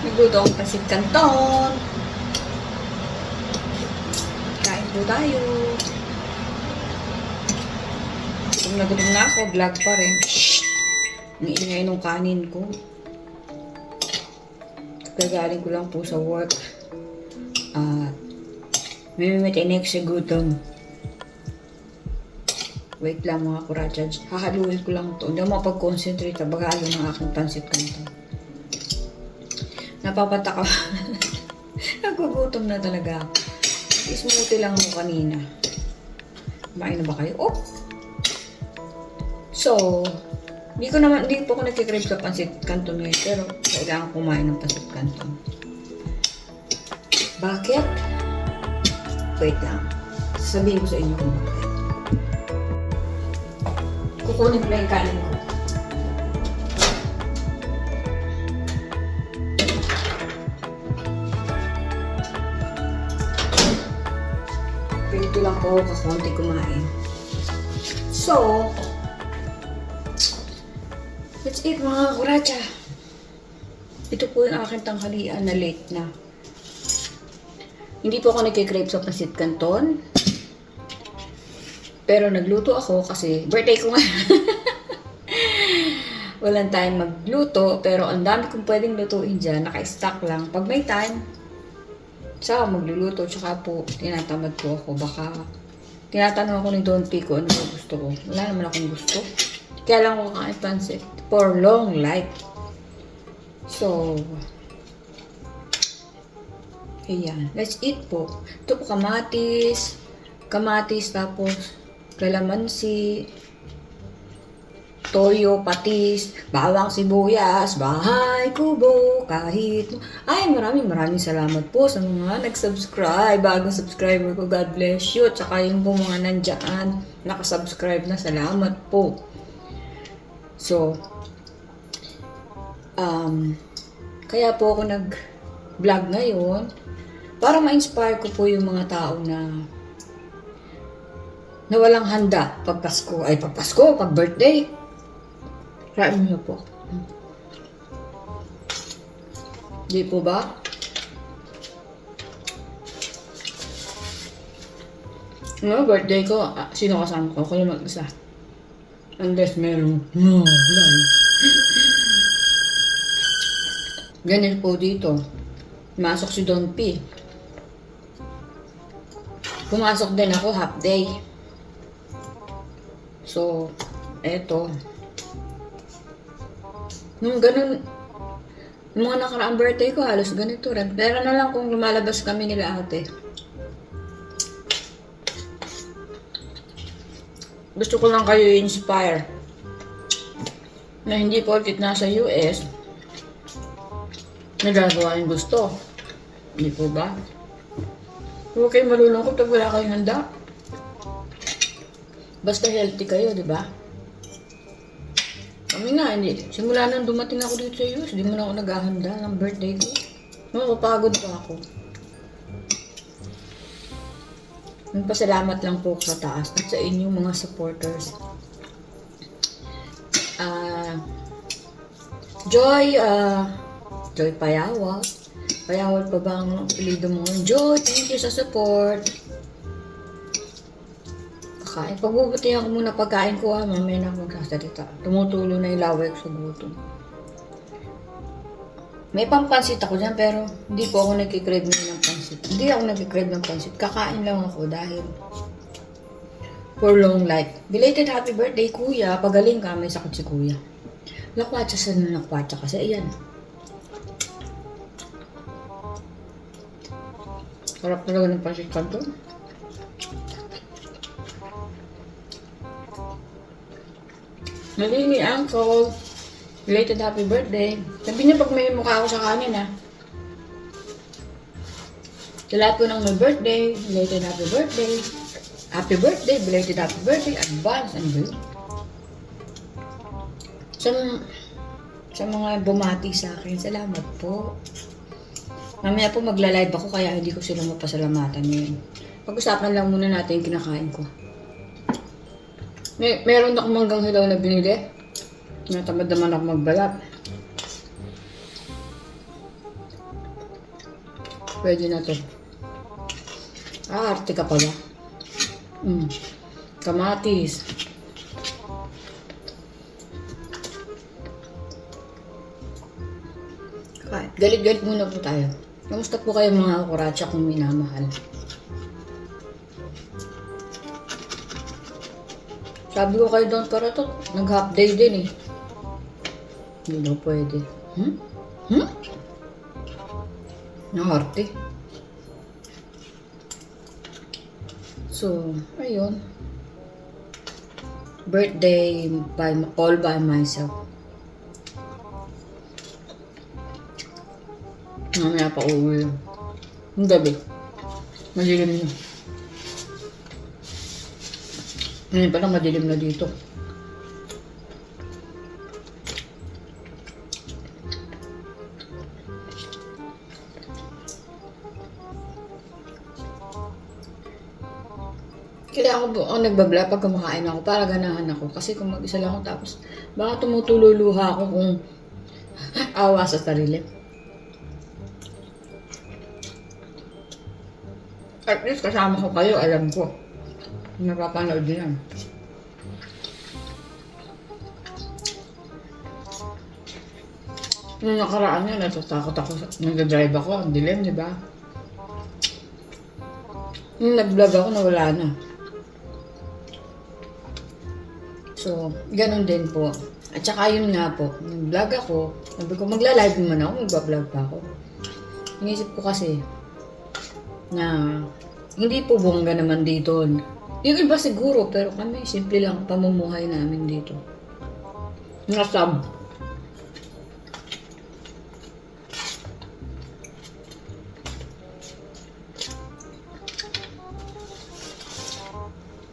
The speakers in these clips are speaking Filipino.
Nagluto akong pasit canton. Kain po tayo. Gutom na ako. Vlog pa rin. Ang ingay nung kanin ko. Kagaling ko lang po sa work. At mimimitay next sa gutom. Wait lang mga kurachaj. Hahaluin ko lang to. Hindi ako mapag-concentrate. Bagalo ng aking pansit canton. Napapataka. Nagugutom na talaga ako. Smoothie lang mo kanina. Kumain na ba kayo? Oh! So, hindi po ako nagkikrave sa pansit canton ngayon. Pero, kailangan kumain ng pansit canton. Bakit? Wait lang. Sasabihin ko sa inyo kung bakit. Kukunin ko na yung kanin ko. Pilito lang po kakunti kumain. So, let's eat mga kuracha. Ito po yung aking tanghalian na late na. Hindi po ako nagkikrave sa pansit canton. Pero nagluto ako kasi birthday ko nga. Walang time magluto, pero ang dami kong pwedeng lutuin dyan. Naka-stack lang. Pag may time, saka magluluto. Tsaka po, tinatamad po ako. Baka, tinatanong ako ni Don P ko ano ba gusto ko. Wala naman akong gusto. Kaya lang ako kakain pansit. For long life. So, ayan. Let's eat po. Ito po kamatis. Kamatis, tapos kalamansi, toyo, patis, bawang sibuyas, bahay kubo, kahit... Ay, maraming salamat po sa mga nag-subscribe. Bagong subscriber ko, God bless you. Tsaka yung po mga nandyan, nakasubscribe na, salamat po. So, kaya po ako nag-vlog ngayon para ma-inspire ko po yung mga tao na walang handa pag Pasko, pag birthday. Try mo po. Di po ba? No, birthday ko, sino kasama ko? Ako lang mag-isa. Unless meron. No, lang. Ganyan po dito. Pumasok si Don P. Pumasok din ako half day. So, eto. Nung ganun, nung mga nakaraang birthday ko, halos ganito rin. Pero na lang kung lumalabas kami nila ate. Gusto ko lang kayo i-inspire na hindi porket nasa US, nagagawa yung gusto. Hindi po ba? Huwag kayong malulungkot pag wala kayong handa. Basta healthy kayo, di ba? Kami nga, hindi. Simula nang dumating ako dito sa US, di mo na ako naghahanda ng birthday ko. Nakapagod pa ako. Nagpasalamat lang po sa taas at sa inyong mga supporters. Joy Payawal. Payawal pa ba ang apelido mo? Joy, thank you sa support. Kakain. Pagbubutihan ko muna pagkain ko mamaya na ako magsasalita. Tumutulo na yung laway ko sa gutom. May pampansit ako dyan pero hindi po ako nagkikrave ng pansit. Hindi ako nagkikrave ng pansit. Kakain lang ako dahil for long life. Belated happy birthday kuya. Pagaling ka, may sakit si kuya. Lakwatsa sa lakwatsa kasi ayan. Sarap talaga ng pansit canton. Nalini uncle. Belated happy birthday. Sabi niya pag may mukha ako sa kanin ha. Sa lahat po ng may birthday, belated happy birthday. Happy birthday, belated happy birthday, advance, and good. Sa mga bumati sa akin, salamat po. Mamaya po magla-live ako kaya hindi ko sila mapasalamatan ngayon. Pag-usapan lang muna natin yung kinakain ko. Meron akong manggang hilaw na binili. Natamad naman ako magbalat. Pwede na to. Arte ka pala. Kamatis. Galit-galit muna po tayo. Kamusta po kayo mga kuratsa kung minamahal? Sabi ko kayo doon para to, nag-half day din eh. Hindi daw pwede. Nakarte. So, ayun. Birthday all by myself. Mamaya pa uwi. Ang gabi. Madilim na. Ngayon pa lang madilim na dito. Kaya ako ang nagbablog pag kumakain ako para ganahan ako. Kasi kung mag-isa lang ako tapos baka tumutululuha ako kung awa sa sarili. At least kasama ko kayo, alam ko. Napapanood din yan. Nung nakaraan yan, natatakot ako. Nagdadrive ako, ang dilim, di ba? Nung nag-vlog ako, nawala na. So, ganun din po. At saka yun nga po, nag-vlog ako. Sabi ko, magla-live naman ako, mag-vlog pa ako. Inisip ko kasi, na hindi po bongga naman dito. Yung iba siguro, pero kami, simple lang pamumuhay namin dito. Nasab.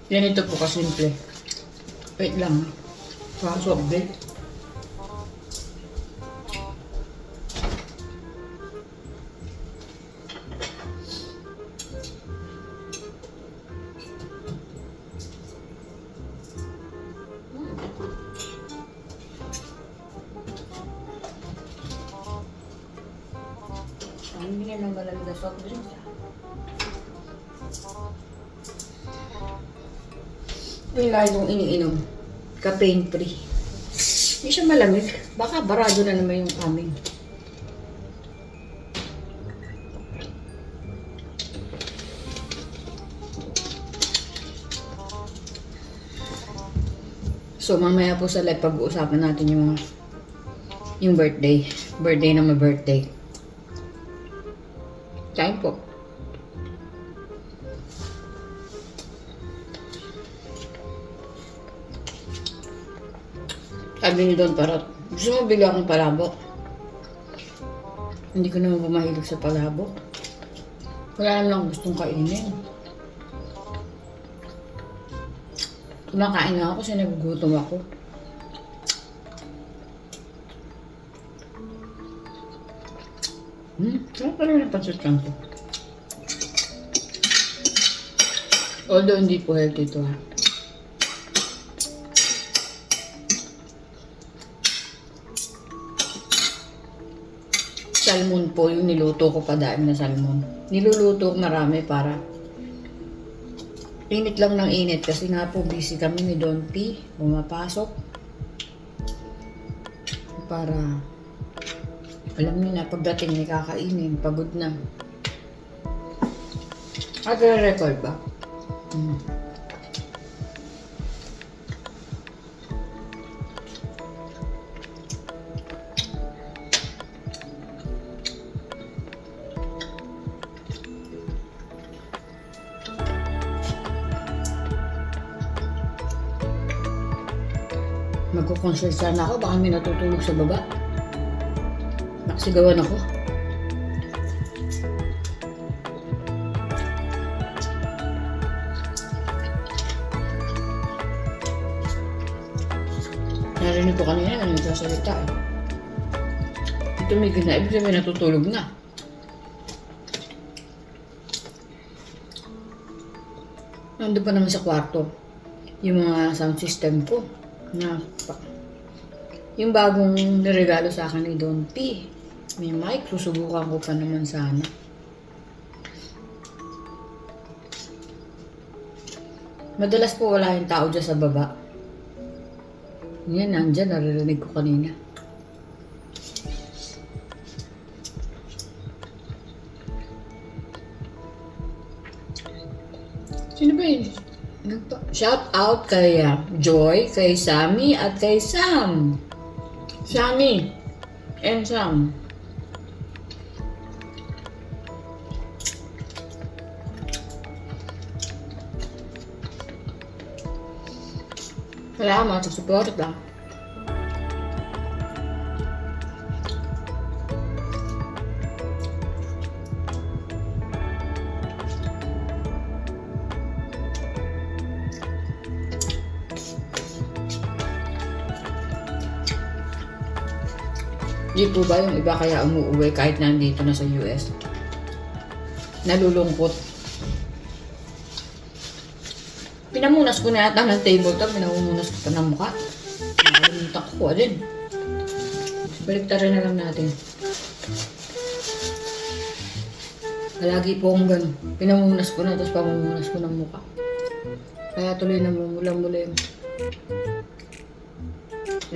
Yan ito po kasimple. Wait lang. Soft drink. Hindi na malamig na soft drinks. Yung lagi kong iniinom. Caffeine free. Hindi siya malamig. Baka barado na naman yung amin. So mamaya po sa live pag-uusapan natin yung birthday. Birthday na may birthday. Kain po. Sabi niyo doon para gusto mo bigla akong palabok. Hindi ko naman pumahilig sa palabok. Wala naman akong gustong kainin. Kumakain na ako kasi nagugutom ako. Sarap pa rin ang pansutyan ko. Although hindi po healthy ito ha. Salmon po yung niluto ko pa dahil na salmon. Niluluto ko marami para init lang ng init kasi nga po busy kami ni Don P. Pumapasok. Para alam niyo na pagdating may kakainin, pagod na. Record ba? Magkukonsult sana ako, baka may natutulog sa baba. Nakasigawan ako. Narinig ko kanina na nagsasalita eh. Tumigil na, ibig sabihin natutulog na. Nandun pa naman sa kwarto yung mga sound system ko. Na yung bagong niregalo sa akin ni Don P. May mic, susubukan ko pa naman sana. Madalas po wala yung tao dyan sa baba. Yan, nandyan. Naririnig ko kanina. Sino ba yun? Shout out kay Joy, kay Sammy, at kay Sam. Sammy and Sam. Salamat sa suporta. Di po ba yung iba kaya umuuwi kahit nandito na sa US? Nalulungkot. Pinamunas ko na yata ng tabletop, pinamunas ko pa ng mukha. Nakalimutan ko din. Baliktarin na lang natin. Lagi po akong ganun. Pinamunas ko na, tapos pamumunas ko ng mukha. Kaya tuloy na mula-mula yung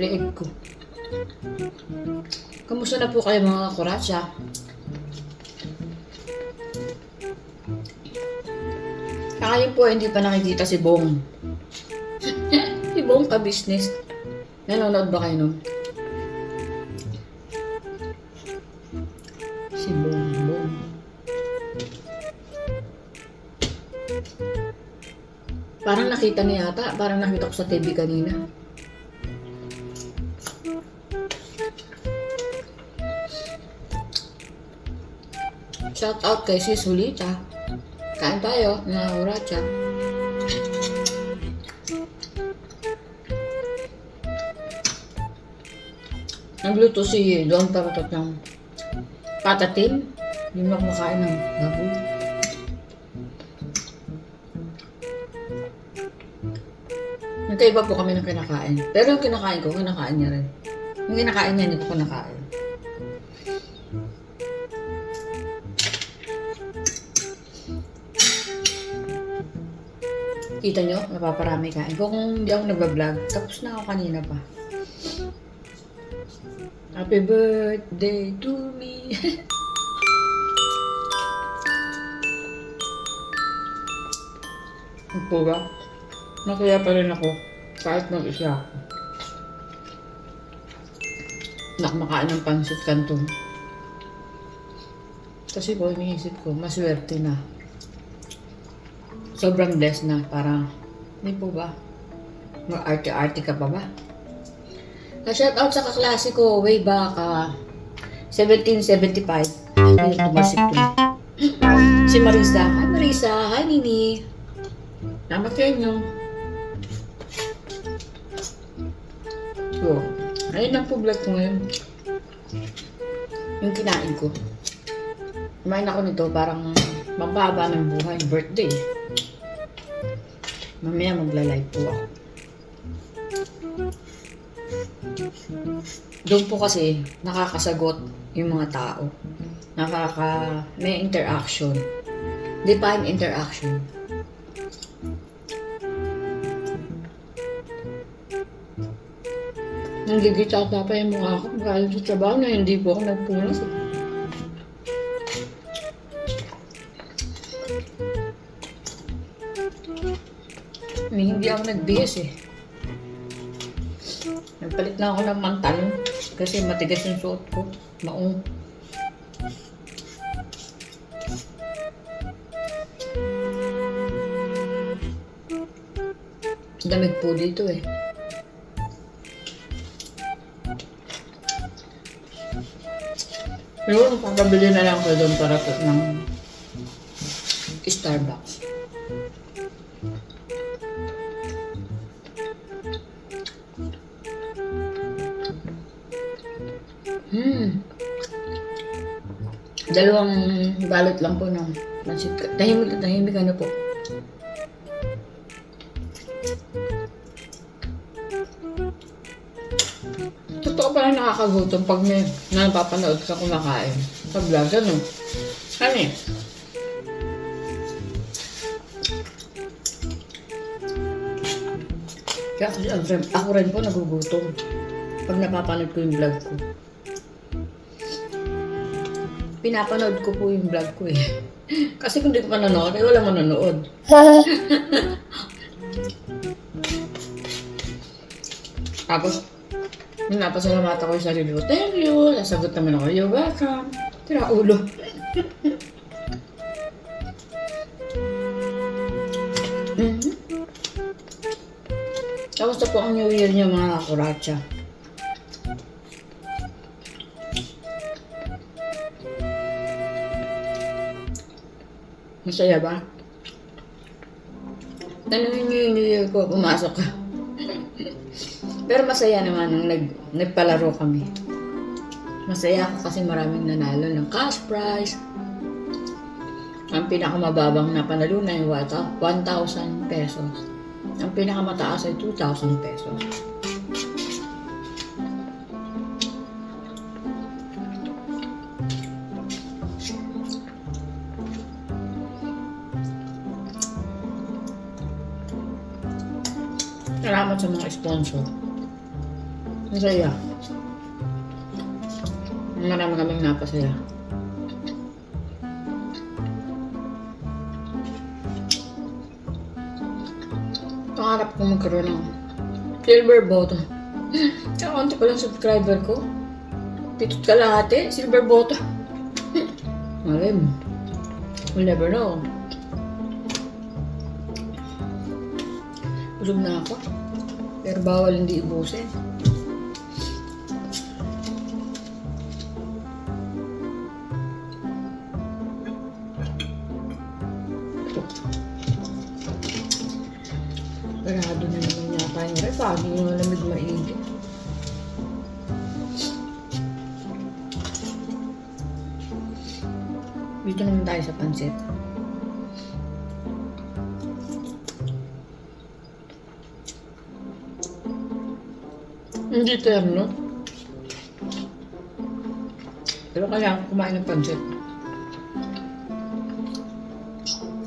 leeg ko. Kamusta na po kayo mga kuratsa? Saka yun po, hindi pa nakikita si Bong. Si Bong ka-business. Nanonood ba kayo nun? Si Bong. Parang nakita niya yata. Parang nakita ko sa TV kanina. Shout out kay Sis Hulita. Kain tayo, mga kuratsa. Nagluto si Don Paratot ng patatim. Hindi mo kumakain ng baboy. Nagkaiba po kami ng kinakain. Pero yung kinakain ko, kinakain niya rin. Yung kinakain niya, hindi ko kinakain. Kita nyo, napaparami kain ko. Kung hindi ako nagbablog, tapos na ako kanina pa. Happy birthday to me. Ito ba? Masaya pa rin ako. Kahit mag-isa ako. Nakamakain ng pansit kanton. Kasi po, iniisip ko, maswerte na. Sobrang blessed na. Parang, hindi po ba? Mag-arte-arte ka pa ba? Na-shout out sa kaklase ko way back 1775. Ay, tumasik to. Si Marisa. Hi Marisa. Hi Nini. Salamat kayo nyo. So, ayun ang po vlog ko ngayon. Yung kinain ko. Kumain ako nito parang mababa ng buhay. Birthday. Mamaya magla-live po ako. Doon po kasi nakakasagot yung mga tao. May interaction. Define interaction. Nanggigitata pa yung mukha ko. Galing sa trabaho na hindi po ako nagpunas. Hindi ako nagbihis eh. Nagpalit na ako ng mantalon kasi matigas yung suot ko. Maong. Damig po dito eh. Yun, pagkabili na lang ko doon para ng Starbucks. Dalawang balot lang po ng pansit. Tahimik ano po. Totoo pala nakakagutom pag may napapanood ka kumakain. Sa vlog, ano? Ano eh? Kaya kasi ako rin po nagugutom pag napapanood ko yung vlog ko. Pinapanood ko po yung vlog ko eh. Kasi kung di ko pa nanood, eh wala manonood. Tapos, napasalamatan ko yung sarili ko. Thank you. Nasagot naman ako, you're welcome. Tira ulo. Kamusta po ang New Year niyo mga kakuratsa? Masaya ba? Tanungin niyo yung New Year ko, pumasok ka. Pero masaya naman nung nagpalaro kami. Masaya ako kasi maraming nanalo ng cash prize. Ang pinakamababang na panalunan ay 1,000 pesos. Ang pinakamataas ay 2,000 pesos. Salamat sa mga sponsor. Masaya. Marami kaming napasaya. Pangarap ko magkaroon ng silver button. Tsaka konti ko lang subscriber ko. Pitot kalahati, silver button. Malay mo. We'll never know. Busog na ako. Pero bawal hindi ubusin. Parado na naman yata yung ref. Hindi yung malamig maigi. Dito naman tayo sa pansit. Hindi terno. Pero kailangan kumain ng pansit.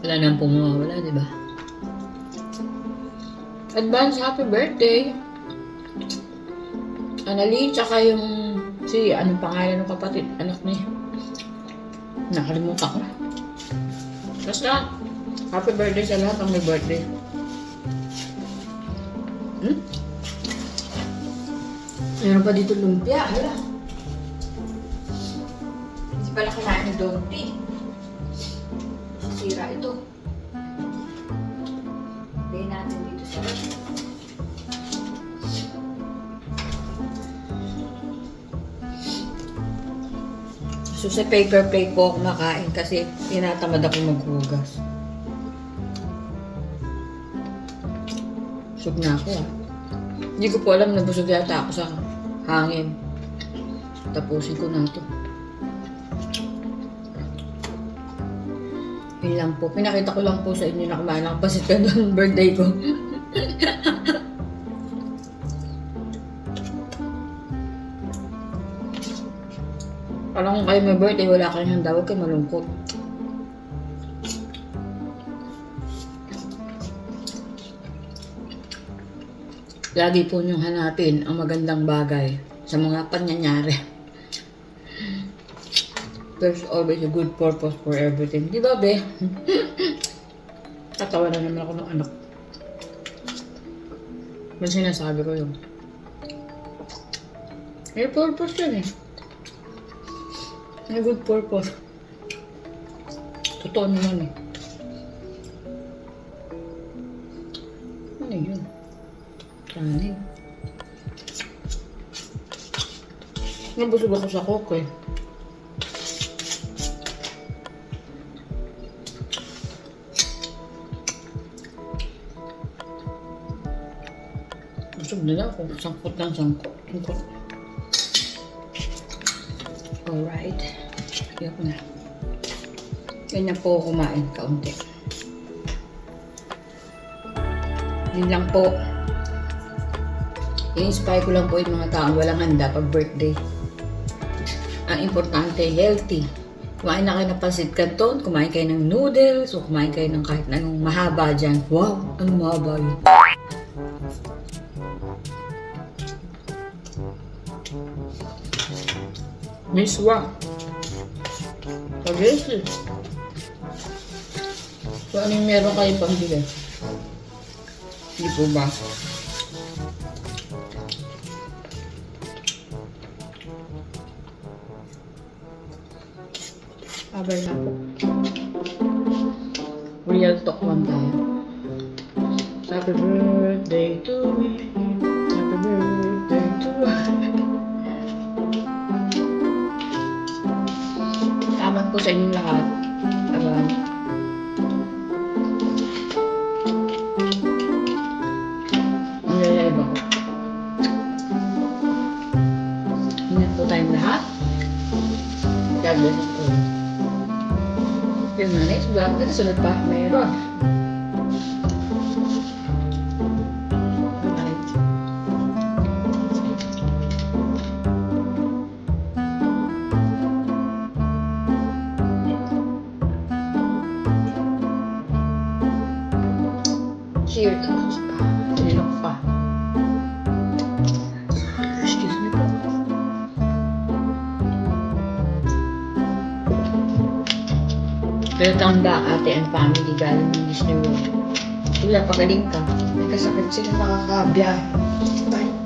Wala nang pumawala, di ba? Advance happy birthday! Annalyn, tsaka yung anong pangalan ng kapatid, anak niya. Nakalimutan ko. Basta, happy birthday sa lahat ang may birthday. Meron pa dito lumpia, hala. Hindi pala kinain ng donti. Sira ito. Lagyan natin dito sa So sa paper plate po ako makain kasi tinatamad ako maghugas. Busog na ako ah. Hindi ko po alam na busog yata ako sa hangin. Tapusin ko na ito. Yun lang po. Pinakita ko lang po sa inyo na kumain ng pasit ka doon birthday ko. Parang kung kayo may birthday, wala kayong handa, huwag kayo malungkot. Lagi po niyong hanapin ang magandang bagay sa mga pangyayari. There's always a good purpose for everything. Di ba, be? Tatawa na naman ako ng anak. May sinasabi ko yun. May purpose yun eh. May good purpose. Totoo naman eh. Ano yun? Kanin. Nabusog ako sa coke eh. Busog nila ako. Sangkot ng sangkot. Alright. Kaya ko na. Ganyan po kumain. Kaunti. Yun lang po. I-inspire ko lang po yung mga taong walang handa pag birthday. Ang importante, healthy. Kumain na kayo ng pancit canton, kumain kayo ng noodles, o kumain kayo ng kahit anong mahaba dyan. Wow! Anong mahaba yun? Miswa. Pag-isi. So, ano yung meron kayong pambili? Hindi po ba? Abay na po. Real talk lang tayo. Happy birthday to me. Happy birthday to me. Salamat po sa inyong lahat. Abang. Nilalive ako. Ingat po tayong lahat. God bless po. Yun na, next vlog. Sunod pa. Meron. Cheers. Sinilok pa. Excuse me po. Welcome back, ate and family, galing ng Disney World. Wala, pagaling ka. May kasakit sila nakakabiyahe. Bye.